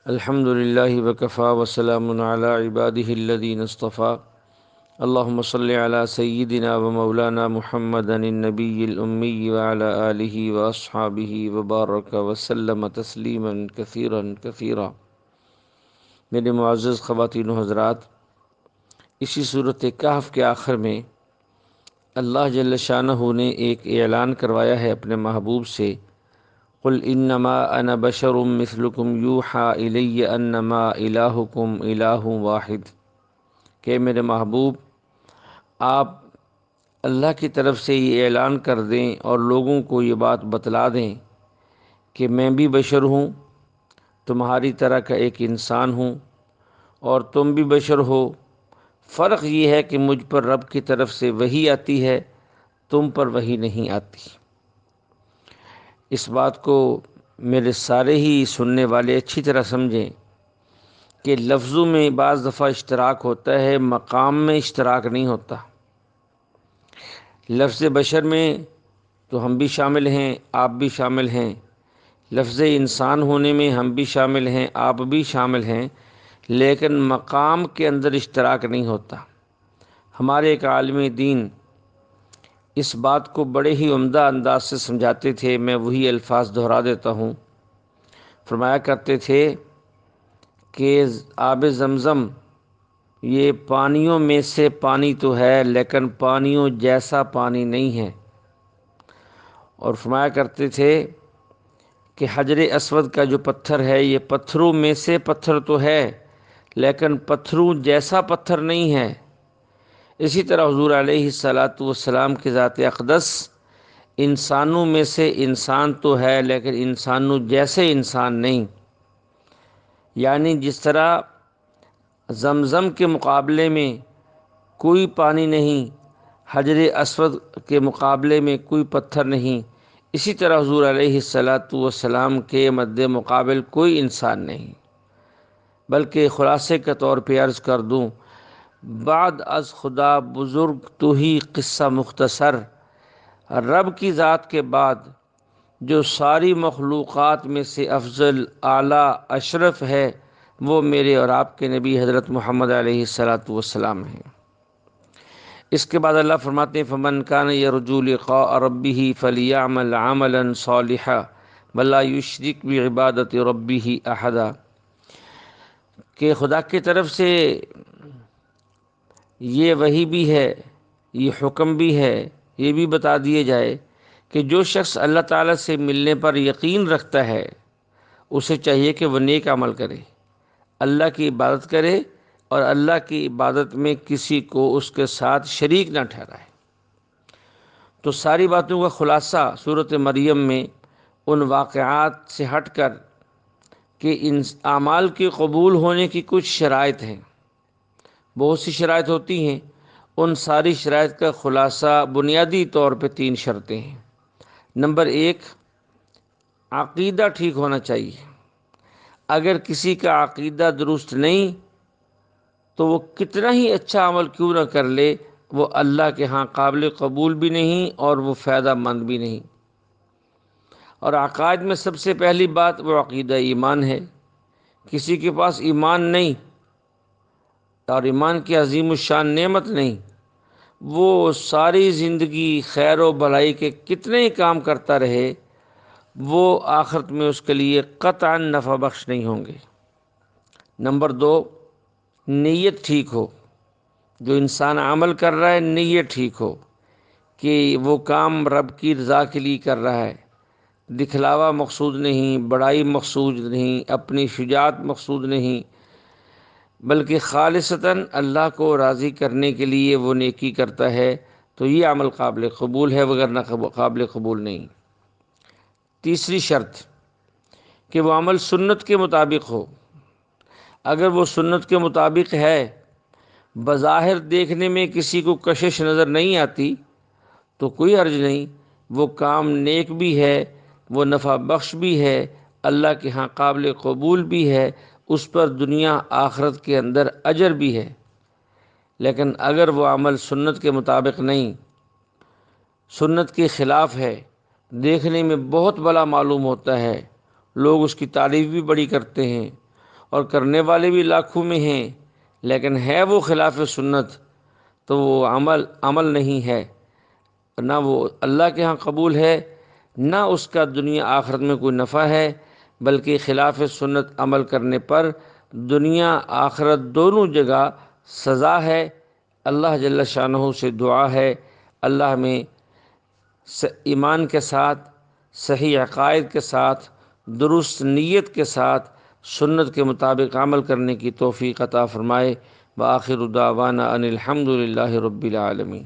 الحمد للہ وکفا وسلام علی عبادہ الذین اصطفیٰ اللہم صلی علی سیدنا و مولانا محمد النبی الامی وعلی آلہ واصحابہ وبارک وسلم تسلیما کثیرا کثیرا۔ میرے معزز خواتین و حضرات، اسی صورت کہف کے آخر میں اللہ جل شانہ نے ایک اعلان کروایا ہے اپنے محبوب سے، قل انما انا بشر مثلکم یوحی الی انما الہکم الہ واحد، کہ میرے محبوب آپ اللہ کی طرف سے یہ اعلان کر دیں اور لوگوں کو یہ بات بتلا دیں کہ میں بھی بشر ہوں، تمہاری طرح کا ایک انسان ہوں، اور تم بھی بشر ہو، فرق یہ ہے کہ مجھ پر رب کی طرف سے وحی آتی ہے، تم پر وحی نہیں آتی۔ اس بات کو میرے سارے ہی سننے والے اچھی طرح سمجھیں کہ لفظوں میں بعض دفعہ اشتراک ہوتا ہے، مقام میں اشتراک نہیں ہوتا۔ لفظ بشر میں تو ہم بھی شامل ہیں، آپ بھی شامل ہیں، لفظ انسان ہونے میں ہم بھی شامل ہیں، آپ بھی شامل ہیں، لیکن مقام کے اندر اشتراک نہیں ہوتا۔ ہمارے ایک عالم دین اس بات کو بڑے ہی عمدہ انداز سے سمجھاتے تھے، میں وہی الفاظ دہرا دیتا ہوں۔ فرمایا کرتے تھے کہ آب زمزم یہ پانیوں میں سے پانی تو ہے، لیکن پانیوں جیسا پانی نہیں ہے۔ اور فرمایا کرتے تھے کہ حجر اسود کا جو پتھر ہے یہ پتھروں میں سے پتھر تو ہے، لیکن پتھروں جیسا پتھر نہیں ہے۔ اسی طرح حضور علیہ الصلاۃ والسلام کی ذات اقدس انسانوں میں سے انسان تو ہے، لیکن انسانوں جیسے انسان نہیں۔ یعنی جس طرح زمزم کے مقابلے میں کوئی پانی نہیں، حجر اسود کے مقابلے میں کوئی پتھر نہیں، اسی طرح حضور علیہ الصلاۃ والسلام کے مد مقابل کوئی انسان نہیں۔ بلکہ خلاصے کے طور پہ عرض کر دوں، بعد از خدا بزرگ تو ہی قصہ مختصر، رب کی ذات کے بعد جو ساری مخلوقات میں سے افضل، اعلیٰ، اشرف ہے، وہ میرے اور آپ کے نبی حضرت محمد علیہ الصلاۃ والسلام ہیں۔ اس کے بعد اللہ فرماتے ہیں فمن کان یرجو لقاء ربہ فلیعمل عملا صالحا ولا یشرک بعبادۃ ربہ احدا، کہ خدا کی طرف سے یہ وحی بھی ہے، یہ حکم بھی ہے، یہ بھی بتا دیے جائے کہ جو شخص اللہ تعالیٰ سے ملنے پر یقین رکھتا ہے اسے چاہیے کہ وہ نیک عمل کرے، اللہ کی عبادت کرے، اور اللہ کی عبادت میں کسی کو اس کے ساتھ شریک نہ ٹھہرائے۔ تو ساری باتوں کا خلاصہ سورۃ مریم میں ان واقعات سے ہٹ کر کہ ان اعمال کے قبول ہونے کی کچھ شرائط ہیں، بہت سی شرائط ہوتی ہیں، ان ساری شرائط کا خلاصہ بنیادی طور پہ 3 شرطیں ہیں۔ نمبر 1، عقیدہ ٹھیک ہونا چاہیے۔ اگر کسی کا عقیدہ درست نہیں تو وہ کتنا ہی اچھا عمل کیوں نہ کر لے، وہ اللہ کے ہاں قابل قبول بھی نہیں اور وہ فائدہ مند بھی نہیں۔ اور عقائد میں سب سے پہلی بات وہ عقیدہ ایمان ہے۔ کسی کے پاس ایمان نہیں اور ایمان کی عظیم الشان نعمت نہیں، وہ ساری زندگی خیر و بھلائی کے کتنے ہی کام کرتا رہے، وہ آخرت میں اس کے لیے قطعاً نفع بخش نہیں ہوں گے۔ نمبر 2، نیت ٹھیک ہو۔ جو انسان عمل کر رہا ہے نیت ٹھیک ہو کہ وہ کام رب کی رضا کے لیے کر رہا ہے، دکھلاوا مقصود نہیں، بڑائی مقصود نہیں، اپنی شجاعت مقصود نہیں، بلکہ خالصتاً اللہ کو راضی کرنے کے لیے وہ نیکی کرتا ہے، تو یہ عمل قابل قبول ہے، وگرنہ قابل قبول نہیں۔ تیسری شرط کہ وہ عمل سنت کے مطابق ہو۔ اگر وہ سنت کے مطابق ہے، بظاہر دیکھنے میں کسی کو کشش نظر نہیں آتی تو کوئی حرج نہیں، وہ کام نیک بھی ہے، وہ نفع بخش بھی ہے، اللہ کے ہاں قابل قبول بھی ہے، اس پر دنیا آخرت کے اندر اجر بھی ہے۔ لیکن اگر وہ عمل سنت کے مطابق نہیں، سنت کے خلاف ہے، دیکھنے میں بہت بڑا معلوم ہوتا ہے، لوگ اس کی تعریف بھی بڑی کرتے ہیں، اور کرنے والے بھی لاکھوں میں ہیں، لیکن ہے وہ خلاف سنت، تو وہ عمل نہیں ہے، نہ وہ اللہ کے ہاں قبول ہے، نہ اس کا دنیا آخرت میں کوئی نفع ہے، بلکہ خلاف سنت عمل کرنے پر دنیا آخرت دونوں جگہ سزا ہے۔ اللہ جل شانہ سے دعا ہے اللہ ہمیں ایمان کے ساتھ، صحیح عقائد کے ساتھ، درست نیت کے ساتھ سنت کے مطابق عمل کرنے کی توفیق عطا فرمائے۔ وآخر دعوانا ان الحمد للہ رب العالمین۔